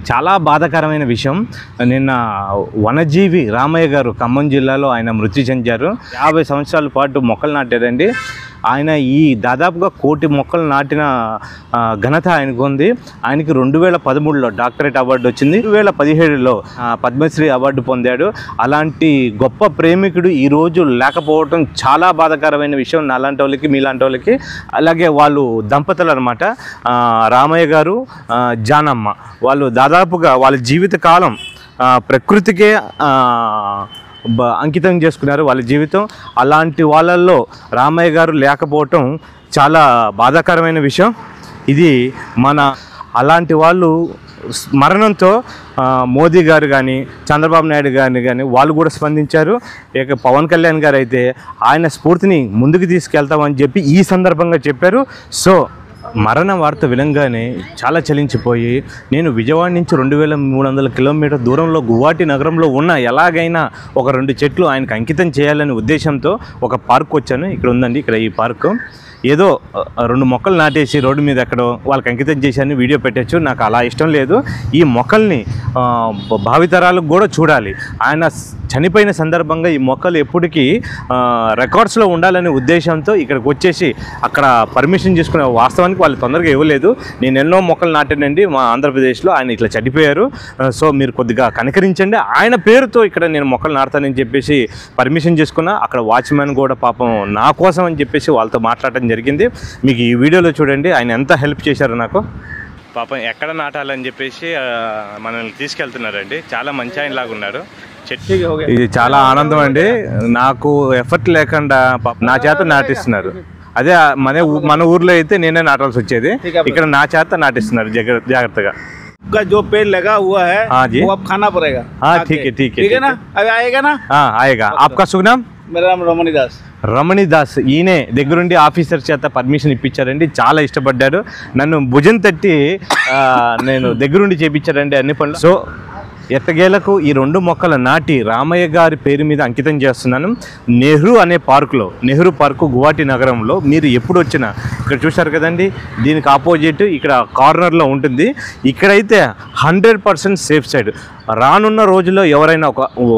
చాలా బాధాకరమైన విషయం. నిన్న వనజీవి రామయ్య గారు ఖమ్మం జిల్లాలో ఆయన మృతి చెందారు. 50 సంవత్సరాల పాటు మొక్కలు నాటారండి. ఆయన ఈ దాదాపుగా 1 కోటి మొక్కలు నాటిన ఘనత ఆయనకు ఉంది. ఆయనకి 2013లో డాక్టరేట్ అవార్డు వచ్చింది. 2017లో పద్మశ్రీ అవార్డు పొందాడు. అలాంటి గొప్ప ప్రేమికుడు ఈరోజు లేకపోవడం చాలా బాధాకరమైన విషయం నాలాంటి వాళ్ళకి, మీలాంటి వాళ్ళకి. అలాగే వాళ్ళు దంపతులు అనమాట, రామయ్య గారు, జానమ్మ. వాళ్ళు దాదాపుగా వాళ్ళ జీవిత కాలం ప్రకృతికే అంకితం చేసుకున్నారు వాళ్ళ జీవితం. అలాంటి వాళ్ళల్లో రామయ్య గారు లేకపోవటం చాలా బాధాకరమైన విషయం. ఇది అలాంటి వాళ్ళు మరణంతో మోదీ గారు కానీ, చంద్రబాబు నాయుడు గారిని కానీ వాళ్ళు కూడా స్పందించారు. ఇక పవన్ కళ్యాణ్ గారు అయితే ఆయన స్ఫూర్తిని ముందుకు తీసుకెళ్తామని చెప్పి ఈ సందర్భంగా చెప్పారు. సో మరణ వార్త వినంగానే చాలా చలించిపోయి, నేను విజయవాడ నుంచి 2300 కిలోమీటర్ దూరంలో గువాహటి నగరంలో ఉన్న ఎలాగైనా ఒక 2 చెట్లు ఆయనకు అంకితం చేయాలనే ఉద్దేశంతో ఒక పార్క్ వచ్చాను. ఇక్కడ ఉందండి, ఇక్కడ ఈ పార్కు. ఏదో 2 మొక్కలు నాటేసి రోడ్డు మీద ఎక్కడో వాళ్ళకి అంకితం చేశాను, వీడియో పెట్టచ్చు. నాకు అలా ఇష్టం లేదు. ఈ మొక్కల్ని భావితరాలకు కూడా చూడాలి. ఆయన చనిపోయిన సందర్భంగా ఈ మొక్కలు ఎప్పటికీ రికార్డ్స్లో ఉండాలనే ఉద్దేశంతో ఇక్కడికి వచ్చేసి అక్కడ పర్మిషన్ తీసుకునే, వాస్తవానికి వాళ్ళు తొందరగా ఇవ్వలేదు. నేను ఎన్నో మొక్కలు నాటానండి మా ఆంధ్రప్రదేశ్లో. ఆయన ఇట్లా చనిపోయారు. సో మీరు కొద్దిగా కనికరించండి. ఆయన పేరుతో ఇక్కడ నేను మొక్కలు నాటుతానని చెప్పేసి పర్మిషన్ చేసుకున్నా. అక్కడ వాచ్మెన్ కూడా పాపం నా కోసం అని చెప్పేసి వాళ్ళతో మాట్లాడటం జరిగింది. మీకు ఈ వీడియోలో చూడండి ఆయన ఎంత హెల్ప్ చేశారు నాకు. పాపం ఎక్కడ నాటాలని చెప్పేసి మనల్ని తీసుకెళ్తున్నారండి. చాలా మంచి ఆయన లాగా ఉన్నారు. ఇది చాలా ఆనందం అండి. నాకు ఎఫర్ట్ లేకుండా నా చేత నాటిస్తున్నారు. అదే మన ఊర్లో అయితే నేనే నాటాల్సి వచ్చేది, ఇక్కడ నా చేత నాటిస్తున్నారు జాగ్రత్తగా. का जो पेड़ लगा हुआ है, हाँ जी, वो अब खाना पड़ेगा. हाँ ठीक है ठीक है ना. अभी आएगा ना. हाँ आएगा. आपका शुभ नाम? मेरा नाम रमणी दास. రమణి దాస్. ఈయనే దగ్గరుండి ఆఫీసర్ చేత పర్మిషన్ ఇప్పించారండి. చాలా ఇష్టపడ్డాడు. నన్ను భుజం తట్టి నేను దగ్గరుండి చేయించారండి అన్ని పనులు. సో ఎట్టగేలకు ఈ 2 మొక్కలు నాటి రామయ్య గారి పేరు మీద అంకితం చేస్తున్నాను. నెహ్రూ అనే పార్కులో, నెహ్రూ పార్కు గువాహటి నగరంలో మీరు ఎప్పుడు వచ్చినా ఇక్కడ చూశారు కదండి, దీనికి ఆపోజిట్ ఇక్కడ కార్నర్లో ఉంటుంది. ఇక్కడైతే 100% సేఫ్ సైడ్. రానున్న రోజుల్లో ఎవరైనా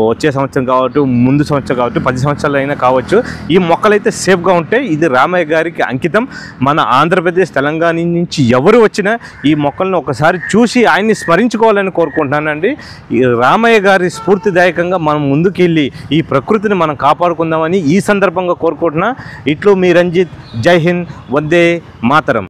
వచ్చే సంవత్సరం కావచ్చు, ముందు సంవత్సరం కావచ్చు, 10 సంవత్సరాలు అయినా కావచ్చు, ఈ మొక్కలైతే సేఫ్గా ఉంటాయి. ఇది రామయ్య గారికి అంకితం. మన ఆంధ్రప్రదేశ్, తెలంగాణ నుంచి ఎవరు వచ్చినా ఈ మొక్కలను ఒకసారి చూసి ఆయన్ని స్మరించుకోవాలని కోరుకుంటున్నానండి. ఈ రామయ్య గారి స్ఫూర్తిదాయకంగా మనం ముందుకెళ్ళి ఈ ప్రకృతిని మనం కాపాడుకుందామని ఈ సందర్భంగా కోరుకుంటున్నా. ఇట్లు మీ రంజిత్. జై హింద్. వందే మాతరం.